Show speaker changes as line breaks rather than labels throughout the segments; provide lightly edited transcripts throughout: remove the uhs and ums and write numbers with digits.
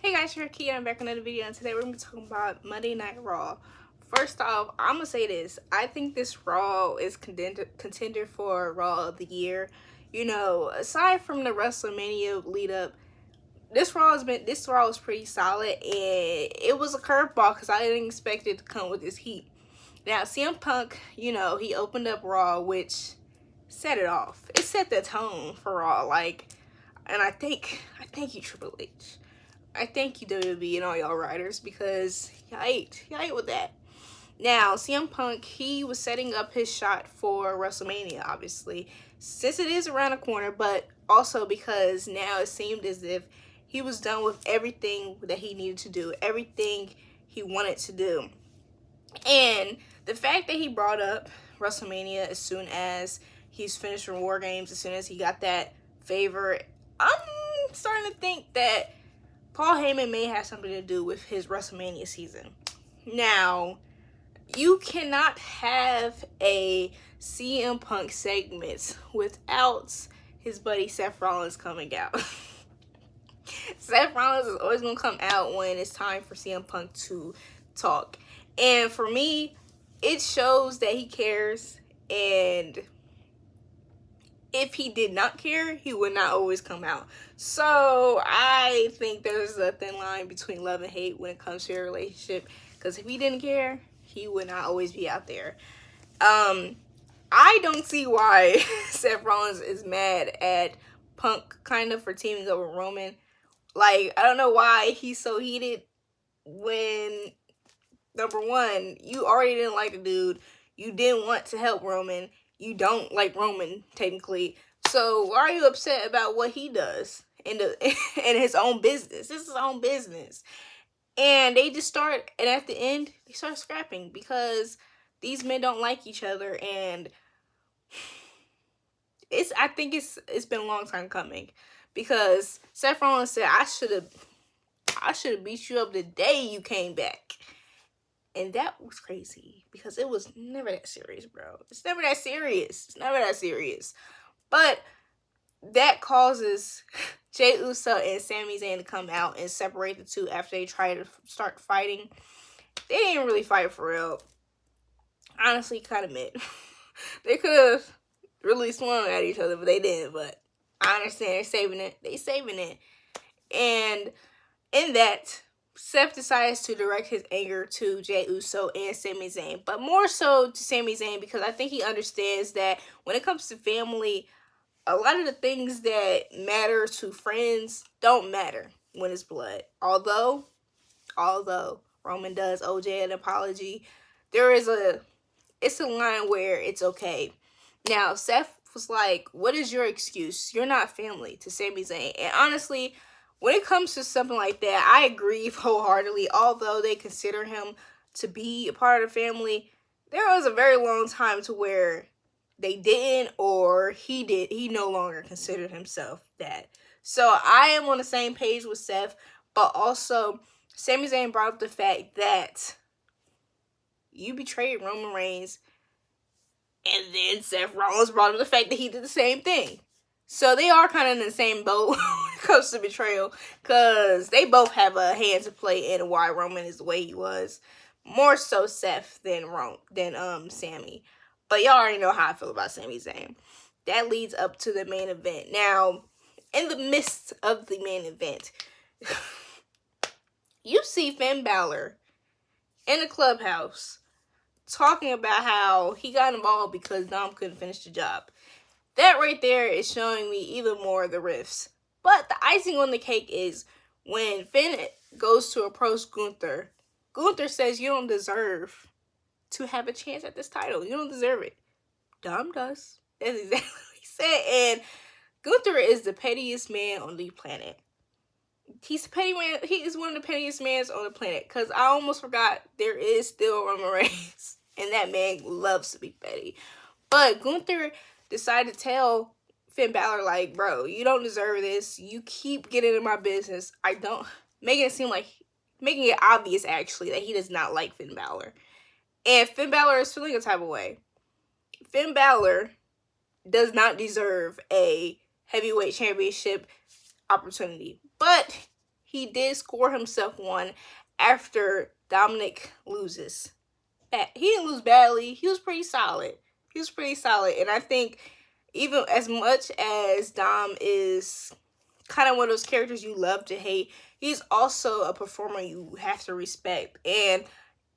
Hey guys, Ricky, I'm back with another video, and today we're going to be talking about Monday Night Raw. First off, I'm going to say this. I think this Raw is contender for Raw of the Year. You know, aside from the WrestleMania lead up, this Raw was pretty solid, and it was a curveball because I didn't expect it to come with this heat. Now, CM Punk, you know, he opened up Raw, which set it off. It set the tone for Raw, and I thank you, Triple H. I thank you, WWE, and all y'all writers, because y'all ate with that. Now, CM Punk, he was setting up his shot for WrestleMania, obviously, since it is around the corner, but also because now it seemed as if he was done with everything that he needed to do, everything he wanted to do. And the fact that he brought up WrestleMania as soon as he's finished from War Games, as soon as he got that favor, I'm starting to think that Paul Heyman may have something to do with his WrestleMania season. Now, you cannot have a CM Punk segment without his buddy Seth Rollins coming out. Seth Rollins is always going to come out when it's time for CM Punk to talk. And for me, it shows that he cares, and if he did not care, he would not always come out. So I think there's a thin line between love and hate when it comes to a relationship, because if he didn't care, he would not always be out there. I don't see why Seth Rollins is mad at Punk kind of for teaming up with Roman. Like, I don't know why he's so heated when, number one, you already didn't like the dude. You didn't want to help Roman. You don't like Roman, technically. So why are you upset about what he does in his own business? This is his own business. And they just start, and at the end, they start scrapping because these men don't like each other. And I think it's been a long time coming, because Seth Rollins said, I should have beat you up the day you came back. And that was crazy, because it was never that serious, bro. It's never that serious. But that causes Jey Uso and Sami Zayn to come out and separate the two after they try to start fighting. They didn't really fight for real. Honestly, kind of mid. They could have really swung at each other, but they didn't. But I understand they're saving it. And in that, Seth decides to direct his anger to Jey Uso and Sami Zayn, but more so to Sami Zayn, because I think he understands that when it comes to family, a lot of the things that matter to friends don't matter when it's blood. Although Roman does OJ an apology, it's a line where it's okay. Now, Seth was like, what is your excuse? You're not family, to Sami Zayn. And honestly, when it comes to something like that, I agree wholeheartedly. Although they consider him to be a part of the family, there was a very long time to where they didn't, or he no longer considered himself that. So I am on the same page with Seth, but also Sami Zayn brought up the fact that you betrayed Roman Reigns, and then Seth Rollins brought up the fact that he did the same thing. So they are kind of in the same boat when it comes to betrayal, because they both have a hand to play in why Roman is the way he was. More so Seth than Sami. But y'all already know how I feel about Sami Zayn. That leads up to the main event. Now, in the midst of the main event, you see Finn Balor in the clubhouse talking about how he got involved because Dom couldn't finish the job. That right there is showing me even more of the rifts. But the icing on the cake is when Finn goes to approach Gunther. Gunther says, you don't deserve to have a chance at this title. You don't deserve it. Dom does. That's exactly what he said. And Gunther is the pettiest man on the planet. He's a petty man. He is one of the pettiest men on the planet. Because I almost forgot there is still Roman Reigns. And that man loves to be petty. But Gunther decided to tell Finn Balor, like, bro, you don't deserve this. You keep getting in my business. Making it obvious, actually, that he does not like Finn Balor. And Finn Balor is feeling a type of way. Finn Balor does not deserve a heavyweight championship opportunity. But he did score himself one after Dominic loses. He didn't lose badly. He was pretty solid. And I think even as much as Dom is kind of one of those characters you love to hate, he's also a performer you have to respect. And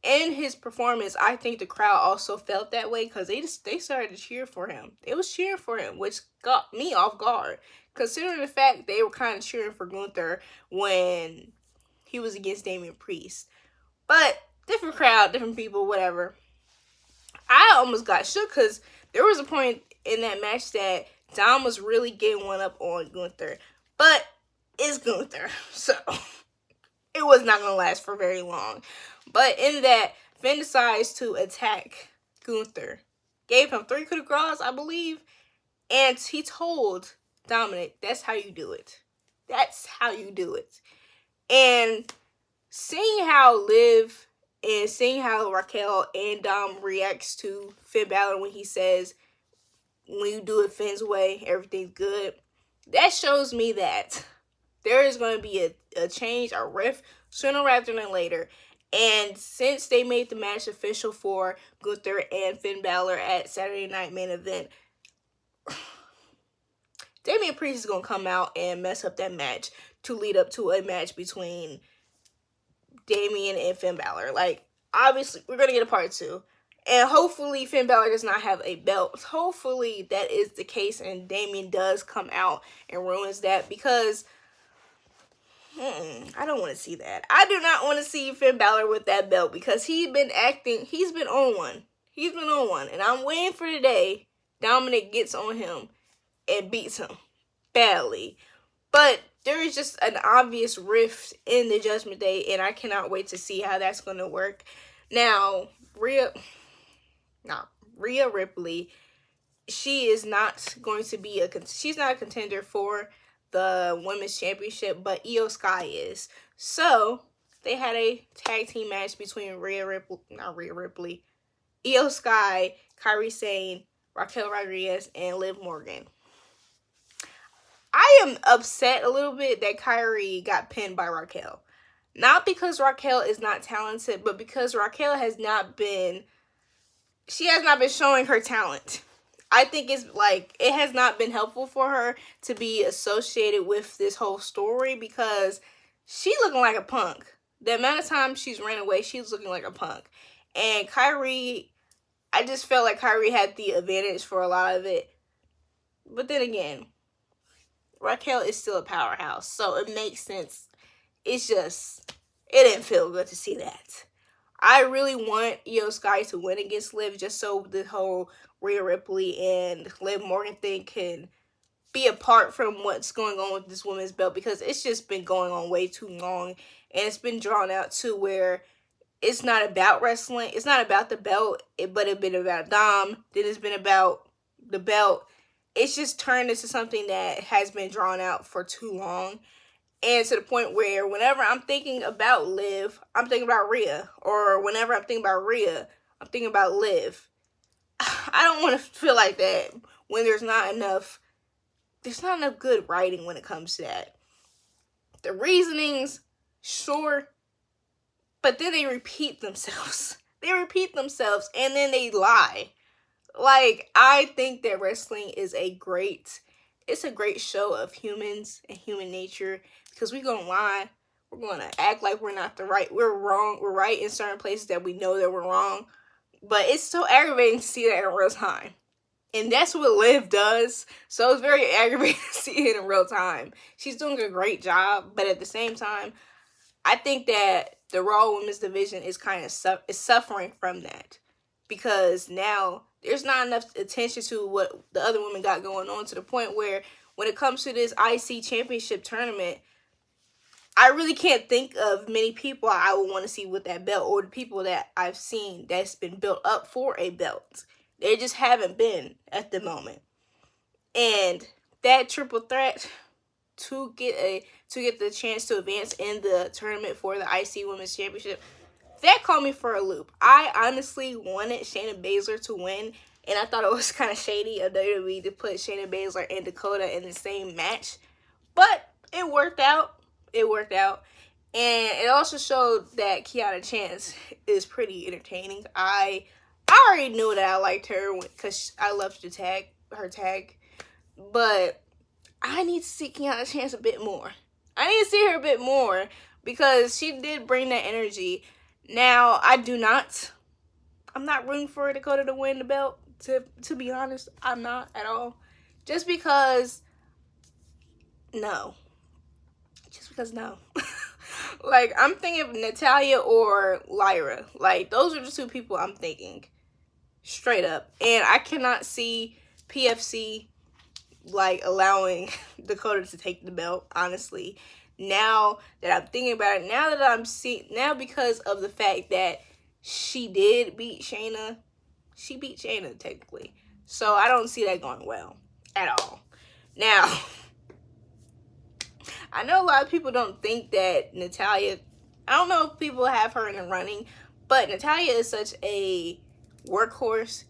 in his performance, I think the crowd also felt that way because they started to cheer for him. They was cheering for him, which got me off guard, considering the fact they were kind of cheering for Gunther when he was against Damian Priest. But different crowd, different people, whatever. I almost got shook because there was a point in that match that Dom was really getting one up on Gunther. But it's Gunther, so it was not going to last for very long. But in that, Finn decides to attack Gunther. Gave him 3 coup de grace, I believe. And he told Dominic, that's how you do it. That's how you do it. And seeing how Liv and seeing how Raquel and Dom reacts to Finn Balor when he says, when you do it Finn's way, everything's good. That shows me that there is going to be a change, a rift, sooner rather than later. And since they made the match official for Gunther and Finn Balor at Saturday Night Main Event, Damian Priest is going to come out and mess up that match to lead up to a match between Damian and Finn Balor. Like, obviously, we're going to get a part 2. And hopefully Finn Balor does not have a belt. Hopefully that is the case and Damian does come out and ruins that, because I don't want to see that. I do not want to see Finn Balor with that belt because he's been on one. And I'm waiting for the day Dominic gets on him and beats him badly. But there is just an obvious rift in the Judgment Day, and I cannot wait to see how that's going to work. Now, Rhea Ripley, she is not going to be she's not a contender for the Women's Championship, but Io Sky is. So, they had a tag team match between Io Sky, Kairi Sane, Raquel Rodriguez, and Liv Morgan. I am upset a little bit that Kairi got pinned by Raquel. Not because Raquel is not talented, but because Raquel has not been showing her talent. I think it has not been helpful for her to be associated with this whole story because she's looking like a punk. The amount of time she's ran away, she's looking like a punk. And Kairi, I just felt like Kairi had the advantage for a lot of it. But then again, Raquel is still a powerhouse, so it makes sense. It's just, it didn't feel good to see that. I really want Io Sky to win against Liv just so the whole Rhea Ripley and Liv Morgan thing can be apart from what's going on with this women's belt, because it's just been going on way too long and it's been drawn out to where it's not about wrestling. It's not about the belt, but it's been about Dom. Then it's been about the belt. It's just turned into something that has been drawn out for too long. And to the point where whenever I'm thinking about Liv, I'm thinking about Rhea. Or whenever I'm thinking about Rhea, I'm thinking about Liv. I don't want to feel like that when there's not enough good writing when it comes to that. The reasonings, sure, but then they repeat themselves. And then they lie. Like, I think that wrestling is a great show of humans and human nature, because we're going to lie. We're going to act like we're wrong. We're right in certain places that we know that we're wrong. But it's so aggravating to see that in real time. And that's what Liv does. So it's very aggravating to see it in real time. She's doing a great job, but at the same time, I think that the Raw Women's Division is kind of suffering from that. Because now there's not enough attention to what the other women got going on, to the point where when it comes to this IC Championship tournament, I really can't think of many people I would want to see with that belt, or the people that I've seen that's been built up for a belt. They just haven't been at the moment. And that triple threat to get the chance to advance in the tournament for the IC Women's Championship, that caught me for a loop. I honestly wanted Shayna Baszler to win, and I thought it was kind of shady of WWE to put Shayna Baszler and Dakota in the same match. But it worked out. it worked out. And it also showed that Kiana Chance is pretty entertaining. I already knew that I liked her because I loved her tag. But I need to see Kiana Chance a bit more. I need to see her a bit more because she did bring that energy. Now, I'm not rooting for Dakota to win the belt. To be honest, I'm not at all. Just because, no. Like, I'm thinking of Natalya or Lyra. Like, those are the two people I'm thinking. Straight up. And I cannot see PFC, like, allowing Dakota to take the belt, honestly. Now that I'm thinking about it, now because of the fact that she did beat Shayna, technically. So I don't see that going well at all. Now, I know a lot of people don't think that Natalya, I don't know if people have her in the running, but Natalya is such a workhorse.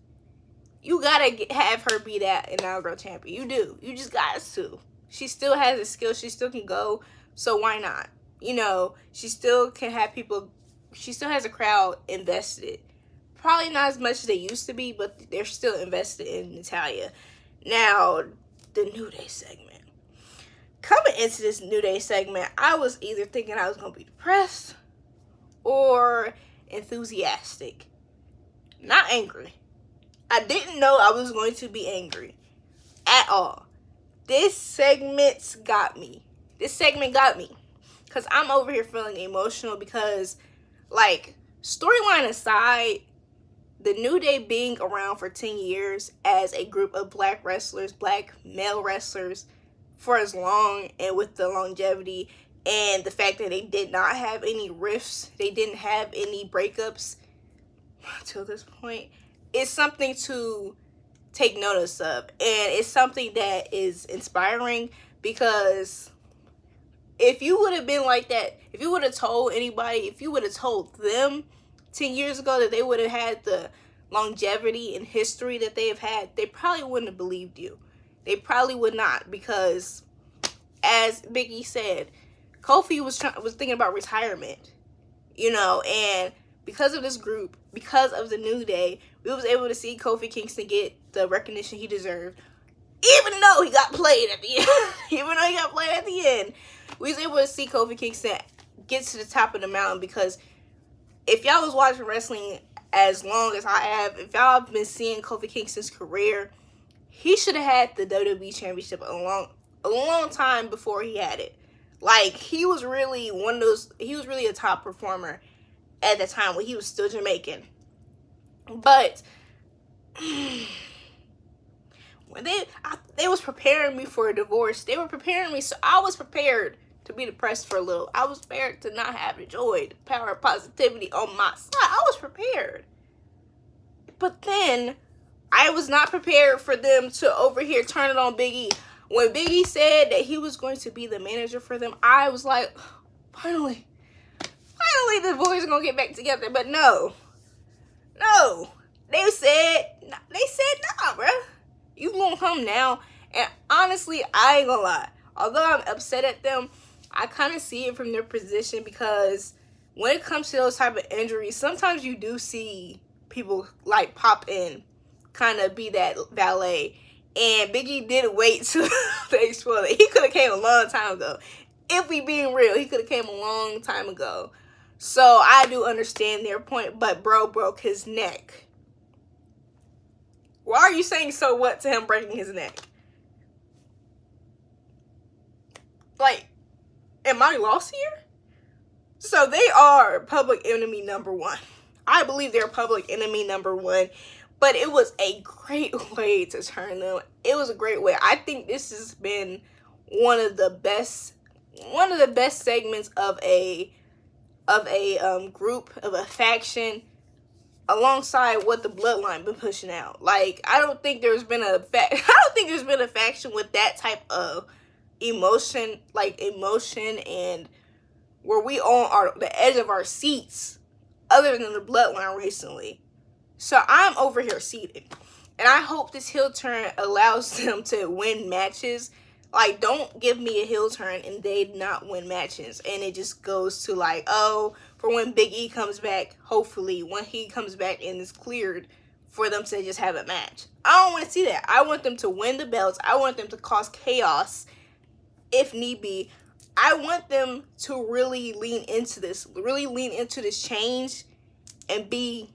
You gotta have her be that inaugural champion. You do. You just got to. She still has the skill. She still can go. So why not? You know, she still can have people. She still has a crowd invested. Probably not as much as they used to be, but they're still invested in Natalya. Now, the New Day segment. Coming into this New Day segment, I was either thinking I was going to be depressed or enthusiastic. Not angry. I didn't know I was going to be angry at all. This segment got me. Because I'm over here feeling emotional because, like, storyline aside, the New Day being around for 10 years as a group of black male wrestlers, for as long and with the longevity and the fact that they did not have any rifts, they didn't have any breakups until this point, is something to take notice of. And it's something that is inspiring because if you would have been like that, if you would have told anybody, if you would have told them 10 years ago that they would have had the longevity and history that they have had, they probably wouldn't have believed you. They probably would not, because as Biggie said, Kofi was thinking about retirement, you know, and because of this group, because of the New Day, we was able to see Kofi Kingston get the recognition he deserved, even though he got played at the end. We was able to see Kofi Kingston get to the top of the mountain, because if y'all was watching wrestling as long as I have, if y'all have been seeing Kofi Kingston's career, he should have had the WWE Championship a long time before he had it. Like, he was really a top performer at the time when he was still Jamaican. But when they was preparing me for a divorce, they were preparing me, so I was prepared to be depressed for a little. I was prepared to not have the joy, the power of positivity on my side. I was prepared. But then I was not prepared for them to over here turn it on Big E. When Big E said that he was going to be the manager for them, I was like, finally the boys are going to get back together. But no. They said, nah, bruh. You gonna come now. And honestly, I ain't gonna lie. Although I'm upset at them, I kind of see it from their position, because when it comes to those type of injuries, sometimes you do see people like pop in, kind of be that valet. And Biggie did wait till they exploded. He could have came a long time ago. If we being real, he could have came a long time ago. So I do understand their point, but bro broke his neck. Why are you saying so what to him breaking his neck? Like, am I lost here? So they are public enemy number one. I believe they're public enemy number one. But it was a great way to turn them. It was a great way. I think this has been one of the best segments of a group, of a faction, alongside what the Bloodline been pushing out. Like, I don't think there's been a faction with that type of emotion and where we on the edge of our seats, other than the Bloodline recently. So I'm over here seated, and I hope this heel turn allows them to win matches Like, don't give me a heel turn and they not win matches. And it just goes to like, oh, for when Big E comes back, hopefully, when he comes back and is cleared, for them to just have a match. I don't want to see that. I want them to win the belts. I want them to cause chaos if need be. I want them to really lean into this change and be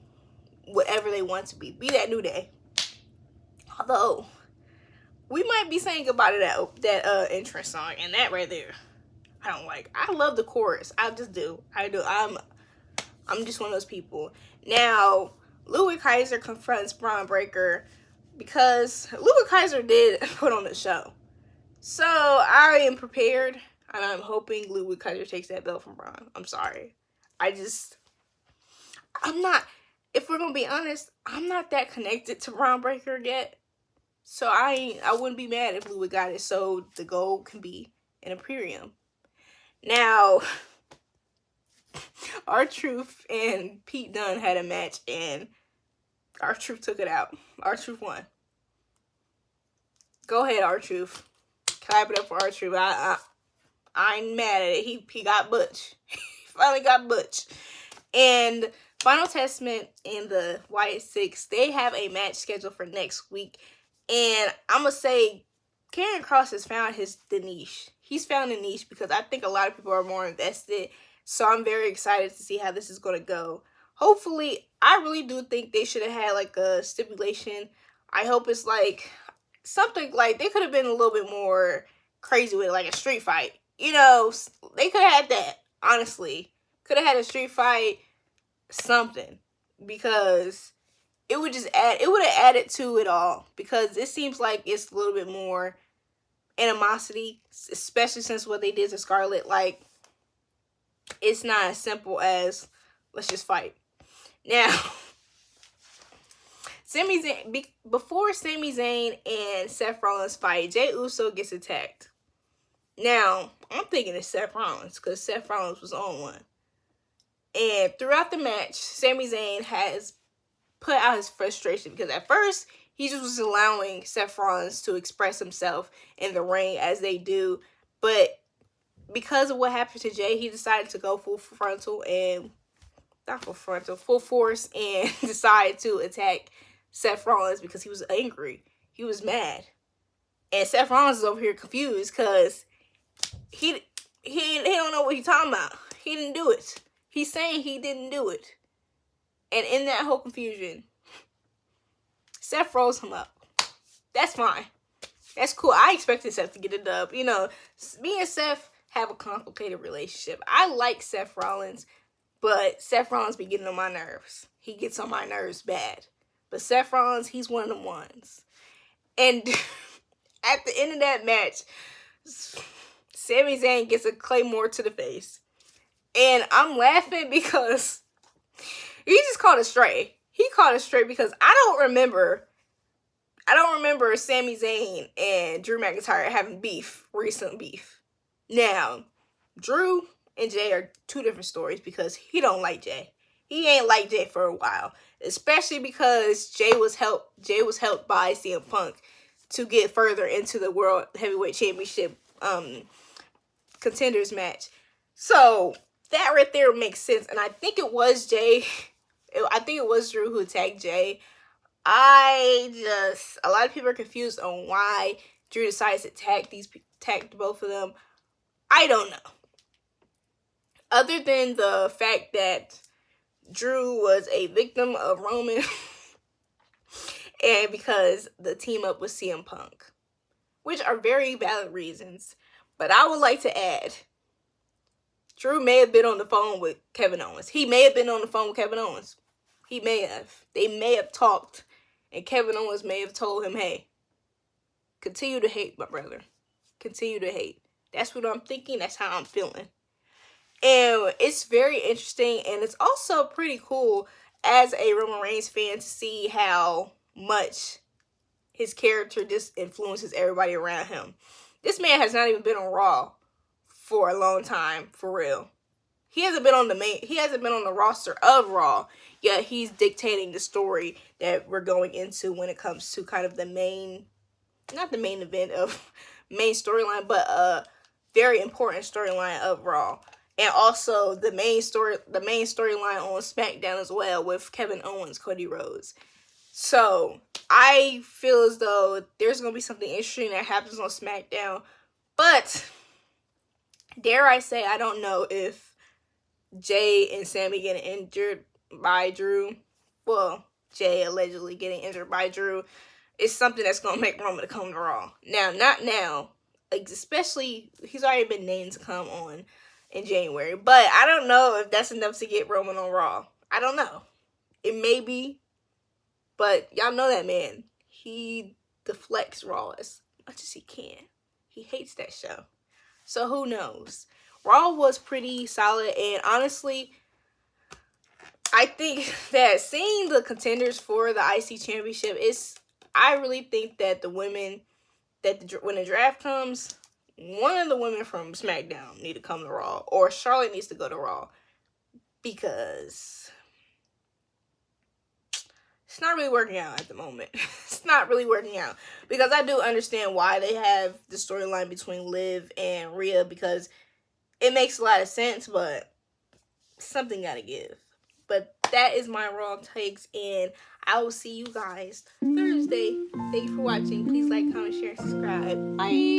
whatever they want to be. Be that New Day. Although, we might be saying goodbye to that entrance song, and that right there, I don't like. I love the chorus. I just do. I do. I'm just one of those people. Now, Ludwig Kaiser confronts Braun Breaker because Ludwig Kaiser did put on the show. So, I am prepared, and I'm hoping Ludwig Kaiser takes that belt from Braun. I'm sorry. I'm not, if we're going to be honest, I'm not that connected to Braun Breaker yet. So, I wouldn't be mad if Ludwig got it so the gold can be an Imperium. Now, R-Truth and Pete Dunne had a match, and R-Truth took it out. R-Truth won. Go ahead, R-Truth. Clap it up for R-Truth. I ain't mad at it. He got Butch. He finally got Butch. And Final Testament and the Wyatt Six, they have a match scheduled for next week. And I'm going to say, Karrion Kross has found the niche. He's found a niche because I think a lot of people are more invested. So I'm very excited to see how this is going to go. Hopefully, I really do think they should have had like a stipulation. I hope it's like something like they could have been a little bit more crazy with it, like a street fight. You know, they could have had that, honestly. Could have had a street fight, something. Because it would have added to it all. Because it seems like it's a little bit more animosity, especially since what they did to Scarlett. Like, it's not as simple as, let's just fight. Now, before Sami Zayn and Seth Rollins fight, Jey Uso gets attacked. Now, I'm thinking it's Seth Rollins, because Seth Rollins was on one. And throughout the match, Sami Zayn has put out his frustration, because at first, he just was allowing Seth Rollins to express himself in the ring as they do. But because of what happened to Jey, he decided to go full force and decided to attack Seth Rollins because he was angry. He was mad. And Seth Rollins is over here confused because he don't know what he's talking about. He didn't do it. He's saying he didn't do it. And in that whole confusion, Seth rolls him up. That's fine. That's cool. I expected Seth to get a dub. You know, me and Seth have a complicated relationship. I like Seth Rollins, but Seth Rollins be getting on my nerves. He gets on my nerves bad. But Seth Rollins, he's one of them ones. And at the end of that match, Sami Zayn gets a Claymore to the face. And I'm laughing because he just caught it straight. He caught it straight because I don't remember Sami Zayn and Drew McIntyre having recent beef. Now, Drew and Jey are two different stories because he don't like Jey. He ain't like Jey for a while, especially because Jey was helped by CM Punk to get further into the World Heavyweight Championship contenders match. So that right there makes sense, and I think it was Jey. I think it was Drew who attacked Jey. A lot of people are confused on why Drew decides to attack both of them. I don't know. Other than the fact that Drew was a victim of Roman and because the team up with CM Punk, which are very valid reasons. But I would like to add, Drew may have been on the phone with Kevin Owens. He may have been on the phone with Kevin Owens. He may have. They may have talked, and Kevin Owens may have told him, hey, continue to hate, my brother. Continue to hate. That's what I'm thinking. That's how I'm feeling. And it's very interesting, and it's also pretty cool as a Roman Reigns fan to see how much his character just influences everybody around him. This man has not even been on Raw for a long time, for real. He hasn't been on the roster of Raw, yet he's dictating the story that we're going into when it comes to kind of not the main event of main storyline, but a very important storyline of Raw. And also the main storyline on SmackDown as well with Kevin Owens, Cody Rhodes. So I feel as though there's gonna be something interesting that happens on SmackDown. But dare I say, I don't know if Jay and Sammy getting injured by Drew. Well, Jay allegedly getting injured by Drew is something that's gonna make Roman to come to Raw. Now, not now. Like, especially, he's already been named to come on in January. But I don't know if that's enough to get Roman on Raw. I don't know. It may be. But y'all know that man. He deflects Raw as much as he can. He hates that show. So who knows? Raw was pretty solid. And honestly, I think that seeing the contenders for the IC Championship is... I really think that the women... when the draft comes, one of the women from SmackDown need to come to Raw, or Charlotte needs to go to Raw, because it's not really working out at the moment. It's not really working out, because I do understand why they have the storyline between Liv and Rhea, because it makes a lot of sense, but something gotta give. But that is my Raw takes, and I will see you guys Thursday. Thank you for watching. Please like, comment, share, and subscribe. Bye.